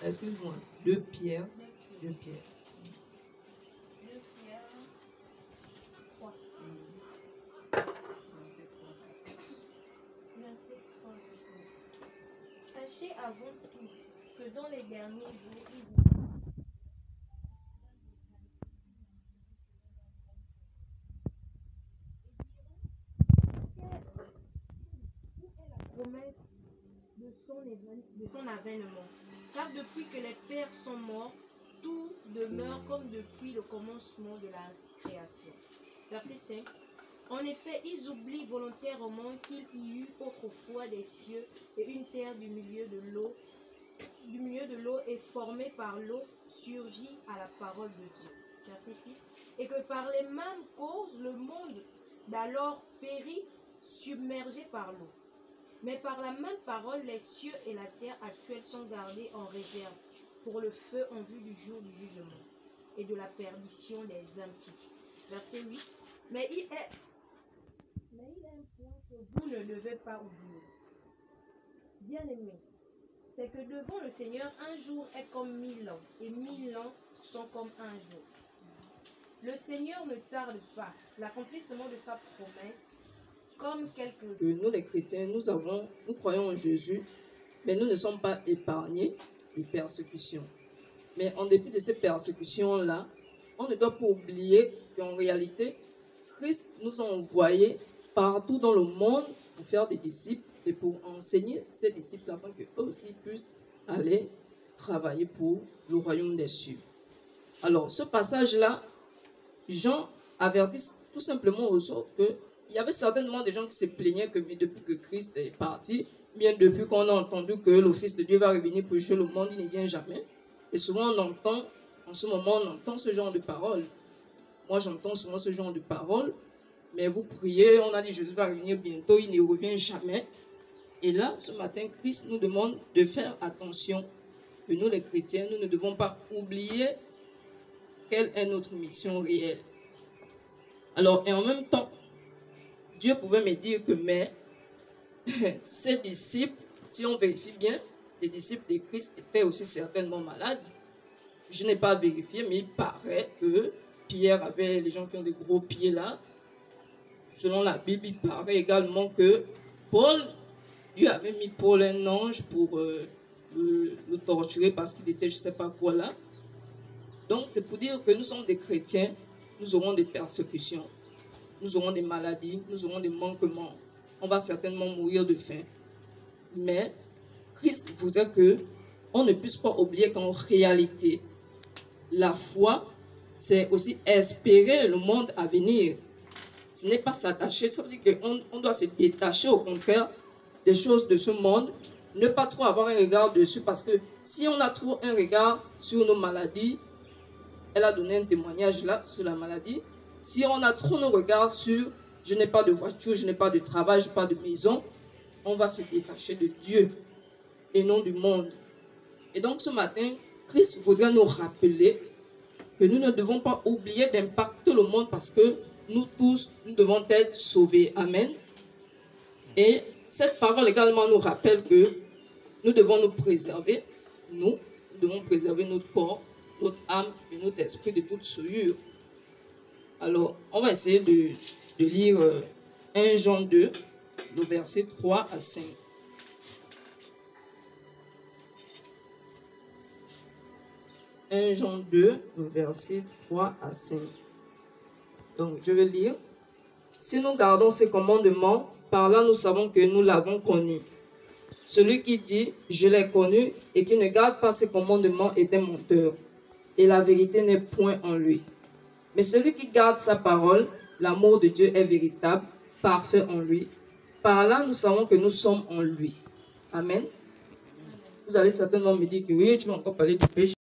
excuse-moi, 2 Pierre. 2 Pierre. 2 Pierre 3. Verset 3. Sachez avant tout que dans les derniers jours, il vous promesse de son avènement. Car depuis que les pères sont morts, tout demeure comme depuis le commencement de la création. Verset 5. En effet, ils oublient volontairement qu'il y eut autrefois des cieux et une terre du milieu de l'eau et formée par l'eau surgit à la parole de Dieu. Verset 6. Et que par les mêmes causes, le monde d'alors périt, submergé par l'eau. Mais par la même parole, les cieux et la terre actuelle sont gardés en réserve pour le feu en vue du jour du jugement et de la perdition des impies. Verset 8. Mais il est un point que vous ne devez pas oublier. Bien-aimés, c'est que devant le Seigneur, un jour est comme 1000 ans, et 1000 ans sont comme un jour. Le Seigneur ne tarde pas l'accomplissement de sa promesse, comme quelques... Nous les chrétiens, nous croyons en Jésus, mais nous ne sommes pas épargnés des persécutions. Mais en dépit de ces persécutions-là, on ne doit pas oublier qu'en réalité, Christ nous a envoyés partout dans le monde pour faire des disciples et pour enseigner ces disciples afin qu'eux aussi puissent aller travailler pour le royaume des cieux. Alors, ce passage-là, Jean avertit tout simplement aux autres qu'il y avait certainement des gens qui se plaignaient que depuis que Christ est parti, bien depuis qu'on a entendu que le Fils de Dieu va revenir pour juger le monde, il ne vient jamais. Et souvent en ce moment, on entend ce genre de paroles. Moi, j'entends souvent ce genre de paroles. Mais vous priez, on a dit Jésus va revenir bientôt, il ne revient jamais. Et là, ce matin, Christ nous demande de faire attention, que nous les chrétiens, nous ne devons pas oublier quelle est notre mission réelle. Alors, et en même temps, Dieu pouvait me dire que ces disciples, si on vérifie bien, les disciples de Christ étaient aussi certainement malades. Je n'ai pas vérifié, mais il paraît que Pierre avait les gens qui ont des gros pieds là. Selon la Bible, il paraît également que Dieu avait mis Paul un ange pour le torturer parce qu'il était je ne sais pas quoi là. Donc c'est pour dire que nous sommes des chrétiens, nous aurons des persécutions, nous aurons des maladies, nous aurons des manquements. On va certainement mourir de faim. Mais Christ voudrait qu'on ne puisse pas oublier qu'en réalité, la foi, c'est aussi espérer le monde à venir. Ce n'est pas s'attacher, ça veut dire qu'on doit se détacher au contraire des choses de ce monde, ne pas trop avoir un regard dessus, parce que si on a trop un regard sur nos maladies, elle a donné un témoignage là sur la maladie, si on a trop nos regards sur je n'ai pas de voiture, je n'ai pas de travail, je n'ai pas de maison, on va se détacher de Dieu et non du monde. Et donc ce matin, Christ voudrait nous rappeler que nous ne devons pas oublier d'impacter le monde parce que nous tous, nous devons être sauvés. Amen. Et cette parole également nous rappelle que nous devons nous préserver. Nous devons préserver notre corps, notre âme et notre esprit de toute souillure. Alors, on va essayer de lire 1 Jean 2, le verset 3 à 5. 1 Jean 2, le verset 3 à 5. Donc, je vais lire. Si nous gardons ces commandements, par là nous savons que nous l'avons connu. Celui qui dit « Je l'ai connu » et qui ne garde pas ses commandements est un menteur, et la vérité n'est point en lui. Mais celui qui garde sa parole, l'amour de Dieu est véritable, parfait en lui. Par là nous savons que nous sommes en lui. Amen. Vous allez certainement me dire que oui, tu vas encore parler du péché.